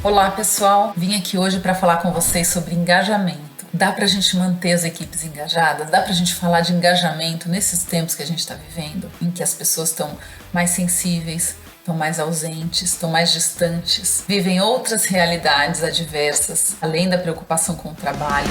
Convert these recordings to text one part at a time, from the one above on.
Olá pessoal, vim aqui hoje para falar com vocês sobre engajamento. Dá para a gente manter as equipes engajadas? Dá para a gente falar de engajamento nesses tempos que a gente está vivendo, em que as pessoas estão mais sensíveis, estão mais ausentes, estão mais distantes, vivem outras realidades adversas, além da preocupação com o trabalho.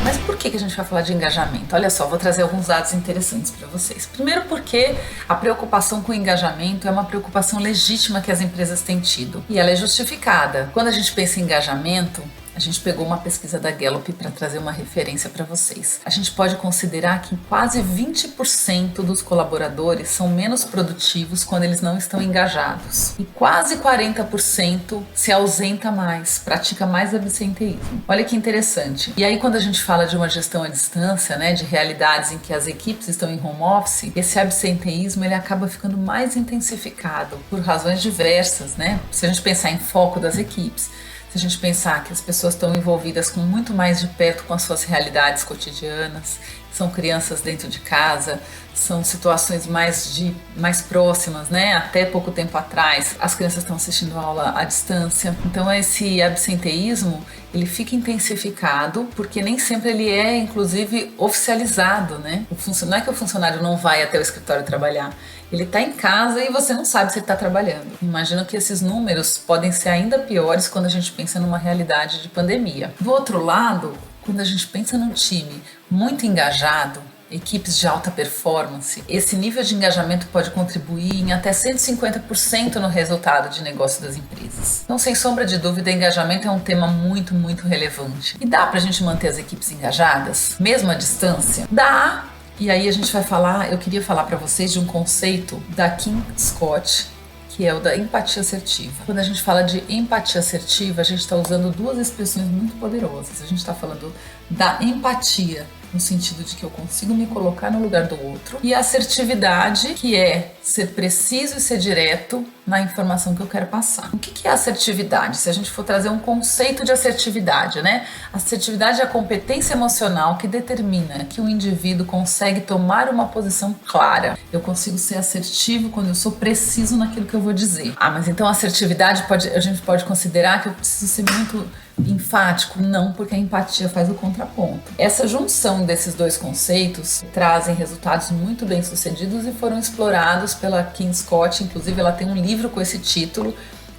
Mas por que a gente vai falar de engajamento? Olha só, vou trazer alguns dados interessantes para vocês. Primeiro porque a preocupação com o engajamento é uma preocupação legítima que as empresas têm tido. E ela é justificada. Quando a gente pensa em engajamento, a gente pegou uma pesquisa da Gallup para trazer uma referência para vocês. A gente pode considerar que quase 20% dos colaboradores são menos produtivos quando eles não estão engajados. E quase 40% se ausenta mais, pratica mais absenteísmo. Olha que interessante. E aí quando a gente fala de uma gestão à distância, né, de realidades em que as equipes estão em home office, esse absenteísmo ele acaba ficando mais intensificado por razões diversas, né? Se a gente pensar em foco das equipes, se a gente pensar que as pessoas estão envolvidas com muito mais de perto com as suas realidades cotidianas, são crianças dentro de casa, são situações mais próximas, né? Até pouco tempo atrás, as crianças estão assistindo aula à distância. Então esse absenteísmo, ele fica intensificado, porque nem sempre ele é, inclusive, oficializado, né? Não é que o funcionário não vai até o escritório trabalhar, ele está em casa e você não sabe se ele está trabalhando. Imagino que esses números podem ser ainda piores quando a gente pensa numa realidade de pandemia. Do outro lado, quando a gente pensa num time muito engajado, equipes de alta performance, esse nível de engajamento pode contribuir em até 150% no resultado de negócio das empresas. Então, sem sombra de dúvida, engajamento é um tema muito, muito relevante. E dá pra gente manter as equipes engajadas, mesmo à distância? Dá! E aí a gente vai falar, eu queria falar para vocês de um conceito da Kim Scott, que é o da empatia assertiva. Quando a gente fala de empatia assertiva, a gente está usando duas expressões muito poderosas. A gente está falando da empatia, no sentido de que eu consigo me colocar no lugar do outro, e a assertividade, que é ser preciso e ser direto na informação que eu quero passar. O que é assertividade? Se a gente for trazer um conceito de assertividade, né? Assertividade é a competência emocional que determina que o indivíduo consegue tomar uma posição clara. Eu consigo ser assertivo quando eu sou preciso naquilo que eu vou dizer. Mas então a assertividade a gente pode considerar que eu preciso ser muito enfático? Não, porque a empatia faz o contraponto. Essa junção desses dois conceitos trazem resultados muito bem sucedidos e foram explorados pela Kim Scott. Inclusive ela tem um livro com esse título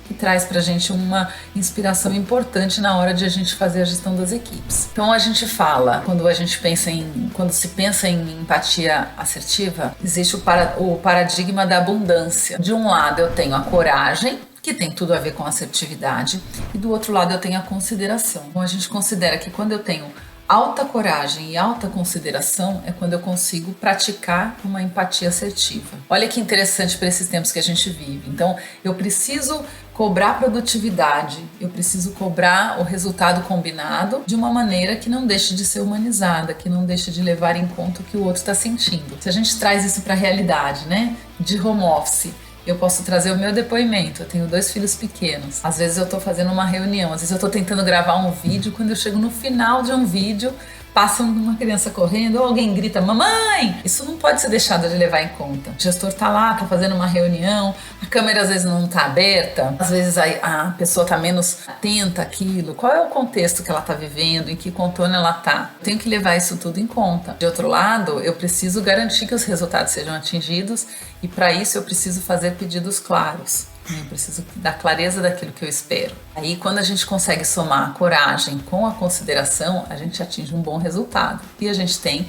que traz pra gente uma inspiração importante na hora de a gente fazer a gestão das equipes. Então a gente fala, quando se pensa em empatia assertiva, existe o paradigma da abundância. De um lado eu tenho a coragem, que tem tudo a ver com assertividade, e do outro lado eu tenho a consideração. Então a gente considera que quando eu tenho alta coragem e alta consideração é quando eu consigo praticar uma empatia assertiva. Olha que interessante para esses tempos que a gente vive. Então eu preciso cobrar produtividade, eu preciso cobrar o resultado combinado de uma maneira que não deixe de ser humanizada, que não deixe de levar em conta o que o outro está sentindo. Se a gente traz isso para a realidade, né, de home office, eu posso trazer o meu depoimento. Eu tenho 2 filhos pequenos. Às vezes eu estou fazendo uma reunião, às vezes eu estou tentando gravar um vídeo. Quando eu chego no final de um vídeo, passa uma criança correndo ou alguém grita, mamãe! Isso não pode ser deixado de levar em conta. O gestor está lá, está fazendo uma reunião, a câmera às vezes não está aberta, às vezes a pessoa está menos atenta àquilo. Qual é o contexto que ela está vivendo, em que contorno ela está? Eu tenho que levar isso tudo em conta. De outro lado, eu preciso garantir que os resultados sejam atingidos e para isso eu preciso fazer pedidos claros. Eu preciso dar clareza daquilo que eu espero. Aí, quando a gente consegue somar a coragem com a consideração, a gente atinge um bom resultado. E a gente tem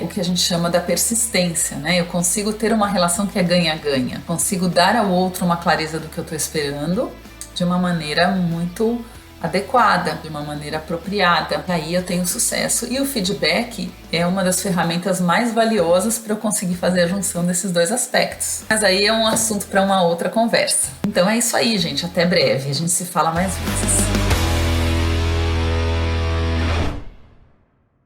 o que a gente chama da persistência, né? Eu consigo ter uma relação que é ganha-ganha. Consigo dar ao outro uma clareza do que eu estou esperando de uma maneira muito adequada, de uma maneira apropriada. Aí eu tenho sucesso. E o feedback é uma das ferramentas mais valiosas para eu conseguir fazer a junção desses dois aspectos. Mas aí é um assunto para uma outra conversa. Então é isso aí, gente. Até breve. A gente se fala mais vezes.